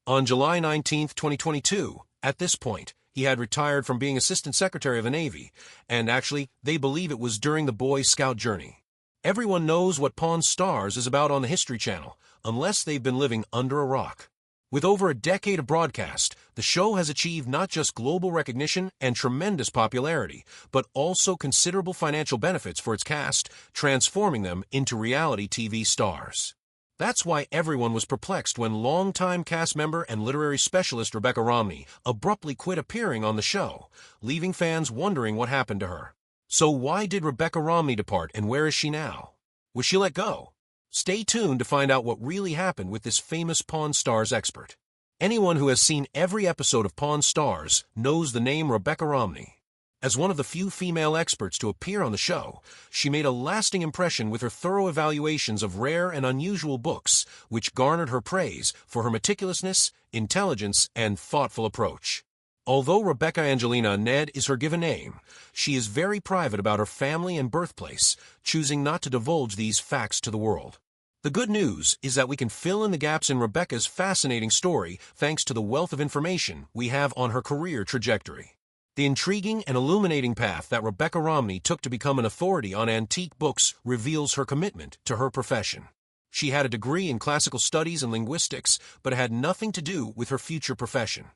On July 19, 2022, at this point, he had retired from being Assistant Secretary of the Navy, and actually, they believe it was during the Boy Scout journey. Everyone knows what Pawn Stars is about on the History Channel, unless they've been living under a rock. With over a decade of broadcast, the show has achieved not just global recognition and tremendous popularity, but also considerable financial benefits for its cast, transforming them into reality TV stars. That's why everyone was perplexed when longtime cast member and literary specialist Rebecca Romney abruptly quit appearing on the show, leaving fans wondering what happened to her. So why did Rebecca Romney depart, and where is she now? Was she let go? Stay tuned to find out what really happened with this famous Pawn Stars expert. Anyone who has seen every episode of Pawn Stars knows the name Rebecca Romney. As one of the few female experts to appear on the show, she made a lasting impression with her thorough evaluations of rare and unusual books, which garnered her praise for her meticulousness, intelligence, and thoughtful approach. Although Rebecca Angelina Ned is her given name, she is very private about her family and birthplace, choosing not to divulge these facts to the world. The good news is that we can fill in the gaps in Rebecca's fascinating story thanks to the wealth of information we have on her career trajectory. The intriguing and illuminating path that Rebecca Romney took to become an authority on antique books reveals her commitment to her profession. She had a degree in classical studies and linguistics, but it had nothing to do with her future profession.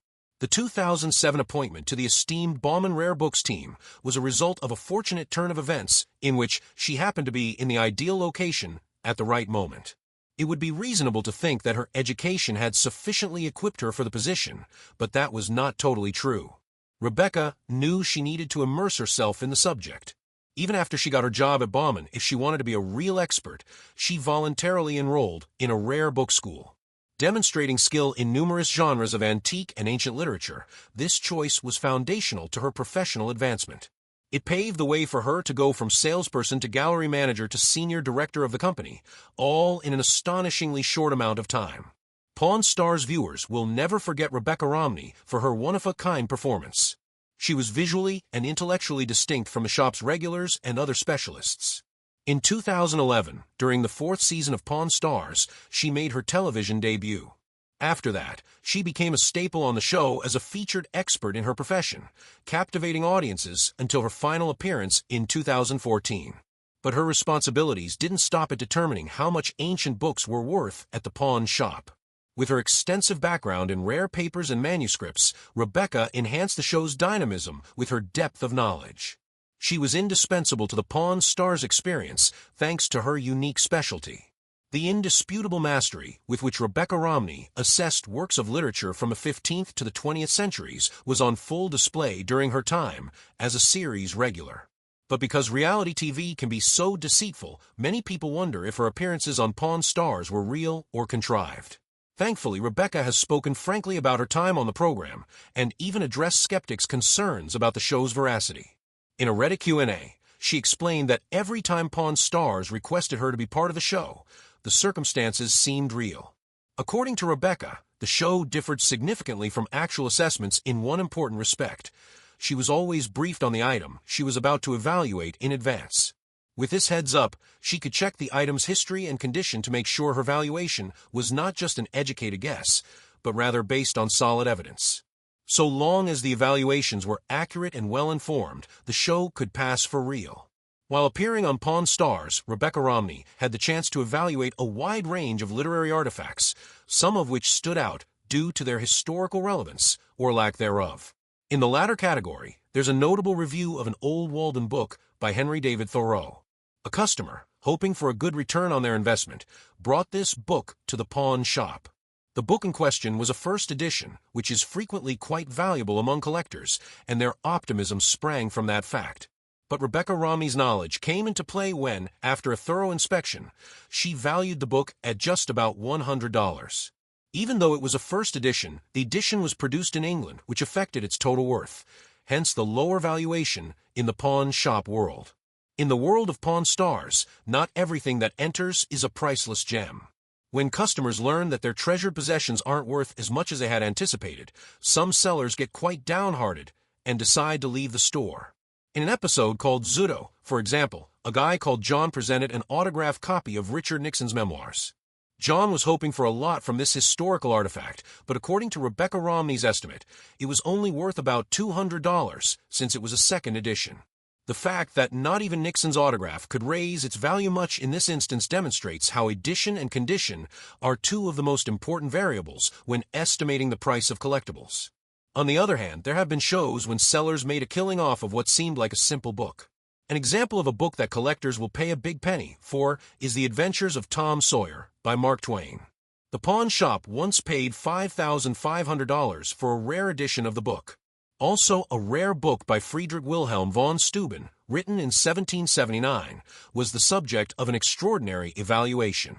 The 2007 appointment to the esteemed Bauman Rare Books team was a result of a fortunate turn of events in which she happened to be in the ideal location at the right moment. It would be reasonable to think that her education had sufficiently equipped her for the position, but that was not totally true. Rebecca knew she needed to immerse herself in the subject. Even after she got her job at Bauman, if she wanted to be a real expert, she voluntarily enrolled in a rare book school. Demonstrating skill in numerous genres of antique and ancient literature, this choice was foundational to her professional advancement. It paved the way for her to go from salesperson to gallery manager to senior director of the company, all in an astonishingly short amount of time. Pawn Stars viewers will never forget Rebecca Romney for her one-of-a-kind performance. She was visually and intellectually distinct from the shop's regulars and other specialists. In 2011, during the 4th season of Pawn Stars, she made her television debut. After that, she became a staple on the show as a featured expert in her profession, captivating audiences until her final appearance in 2014. But her responsibilities didn't stop at determining how much ancient books were worth at the pawn shop. With her extensive background in rare papers and manuscripts, Rebecca enhanced the show's dynamism with her depth of knowledge. She was indispensable to the Pawn Stars experience thanks to her unique specialty. The indisputable mastery with which Rebecca Romney assessed works of literature from the 15th to the 20th centuries was on full display during her time as a series regular. But because reality TV can be so deceitful, many people wonder if her appearances on Pawn Stars were real or contrived. Thankfully, Rebecca has spoken frankly about her time on the program and even addressed skeptics' concerns about the show's veracity. In a Reddit Q&A, she explained that every time Pawn Stars requested her to be part of the show, the circumstances seemed real. According to Rebecca, the show differed significantly from actual assessments in one important respect. She was always briefed on the item she was about to evaluate in advance. With this heads up, she could check the item's history and condition to make sure her valuation was not just an educated guess, but rather based on solid evidence. So long as the evaluations were accurate and well-informed, the show could pass for real. While appearing on Pawn Stars, Rebecca Romney had the chance to evaluate a wide range of literary artifacts, some of which stood out due to their historical relevance or lack thereof. In the latter category, there's a notable review of an old Walden book by Henry David Thoreau. A customer, hoping for a good return on their investment, brought this book to the pawn shop. The book in question was a first edition, which is frequently quite valuable among collectors, and their optimism sprang from that fact. But Rebecca Romney's knowledge came into play when, after a thorough inspection, she valued the book at just about $100. Even though it was a first edition, the edition was produced in England, which affected its total worth, hence the lower valuation in the pawn shop world. In the world of Pawn Stars, not everything that enters is a priceless gem. When customers learn that their treasured possessions aren't worth as much as they had anticipated, some sellers get quite downhearted and decide to leave the store. In an episode called Zudo, for example, a guy called John presented an autographed copy of Richard Nixon's memoirs. John was hoping for a lot from this historical artifact, but according to Rebecca Romney's estimate, it was only worth about $200 since it was a second edition. The fact that not even Nixon's autograph could raise its value much in this instance demonstrates how edition and condition are two of the most important variables when estimating the price of collectibles. On the other hand, there have been shows when sellers made a killing off of what seemed like a simple book. An example of a book that collectors will pay a big penny for is The Adventures of Tom Sawyer by Mark Twain. The pawn shop once paid $5,500 for a rare edition of the book. Also, a rare book by Friedrich Wilhelm von Steuben, written in 1779, was the subject of an extraordinary evaluation.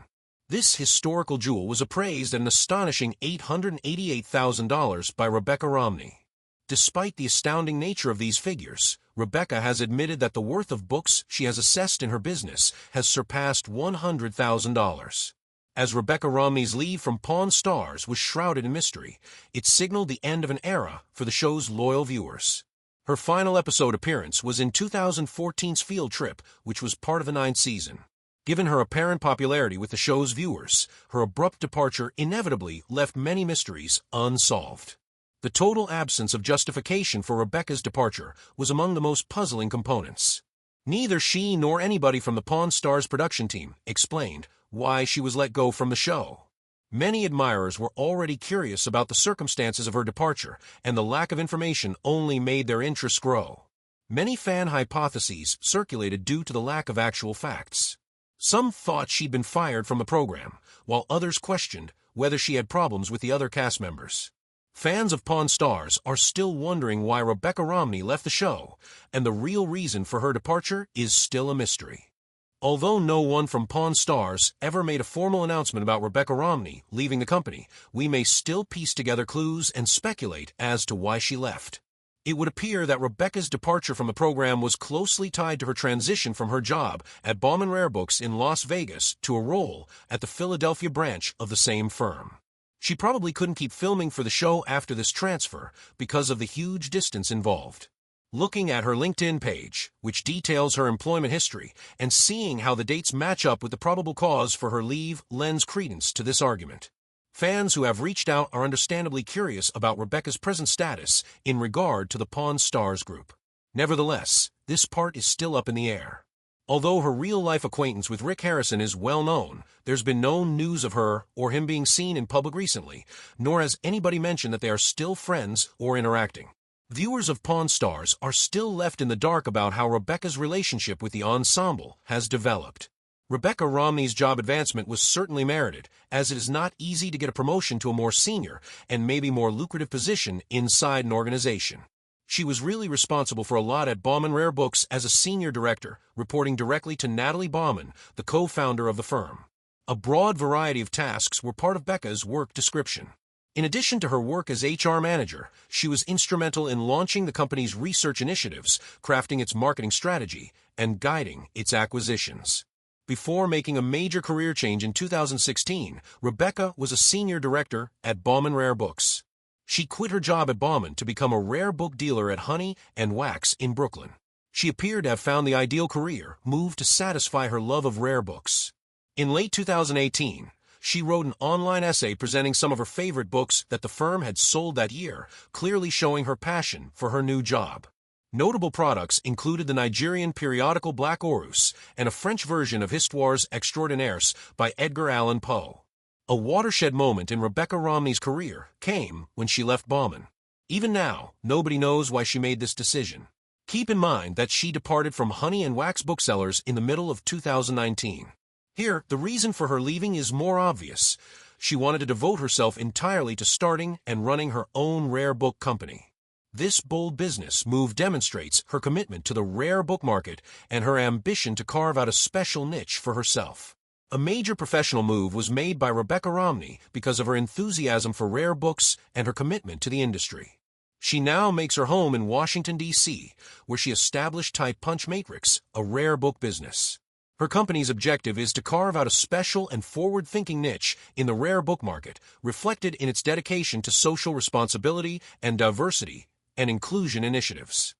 This historical jewel was appraised at an astonishing $888,000 by Rebecca Romney. Despite the astounding nature of these figures, Rebecca has admitted that the worth of books she has assessed in her business has surpassed $100,000. As Rebecca Romney's leave from Pawn Stars was shrouded in mystery, it signaled the end of an era for the show's loyal viewers. Her final episode appearance was in 2014's Field Trip, which was part of the 9th season. Given her apparent popularity with the show's viewers, her abrupt departure inevitably left many mysteries unsolved. The total absence of justification for Rebecca's departure was among the most puzzling components. Neither she nor anybody from the Pawn Stars production team explained why she was let go from the show. Many admirers were already curious about the circumstances of her departure, and the lack of information only made their interest grow. Many fan hypotheses circulated due to the lack of actual facts. Some thought she'd been fired from the program, while others questioned whether she had problems with the other cast members. Fans of Pawn Stars are still wondering why Rebecca Romney left the show, and the real reason for her departure is still a mystery. Although no one from Pawn Stars ever made a formal announcement about Rebecca Romney leaving the company, we may still piece together clues and speculate as to why she left. It would appear that Rebecca's departure from the program was closely tied to her transition from her job at Bauman Rare Books in Las Vegas to a role at the Philadelphia branch of the same firm. She probably couldn't keep filming for the show after this transfer because of the huge distance involved. Looking at her LinkedIn page, which details her employment history, and seeing how the dates match up with the probable cause for her leave lends credence to this argument. Fans who have reached out are understandably curious about Rebecca's present status in regard to the Pawn Stars group. Nevertheless, this part is still up in the air. Although her real-life acquaintance with Rick Harrison is well known, there's been no news of her or him being seen in public recently, nor has anybody mentioned that they are still friends or interacting. Viewers of Pawn Stars are still left in the dark about how Rebecca's relationship with the ensemble has developed. Rebecca Romney's job advancement was certainly merited, as it is not easy to get a promotion to a more senior and maybe more lucrative position inside an organization. She was really responsible for a lot at Bauman Rare Books as a senior director, reporting directly to Natalie Bauman, the co-founder of the firm. A broad variety of tasks were part of Becca's work description. In addition to her work as HR manager, she was instrumental in launching the company's research initiatives, crafting its marketing strategy, and guiding its acquisitions. Before making a major career change in 2016, Rebecca was a senior director at Bauman Rare Books. She quit her job at Bauman to become a rare book dealer at Honey and Wax in Brooklyn. She appeared to have found the ideal career move to satisfy her love of rare books. In late 2018, she wrote an online essay presenting some of her favorite books that the firm had sold that year, clearly showing her passion for her new job. Notable products included the Nigerian periodical Black Orus and a French version of Histoires Extraordinaires by Edgar Allan Poe. A watershed moment in Rebecca Romney's career came when she left Bauman. Even now, nobody knows why she made this decision. Keep in mind that she departed from Honey and Wax booksellers in the middle of 2019. Here, the reason for her leaving is more obvious. She wanted to devote herself entirely to starting and running her own rare book company. This bold business move demonstrates her commitment to the rare book market and her ambition to carve out a special niche for herself. A major professional move was made by Rebecca Romney because of her enthusiasm for rare books and her commitment to the industry. She now makes her home in Washington, D.C., where she established Type Punch Matrix, a rare book business. Her company's objective is to carve out a special and forward-thinking niche in the rare book market, reflected in its dedication to social responsibility and diversity and inclusion initiatives.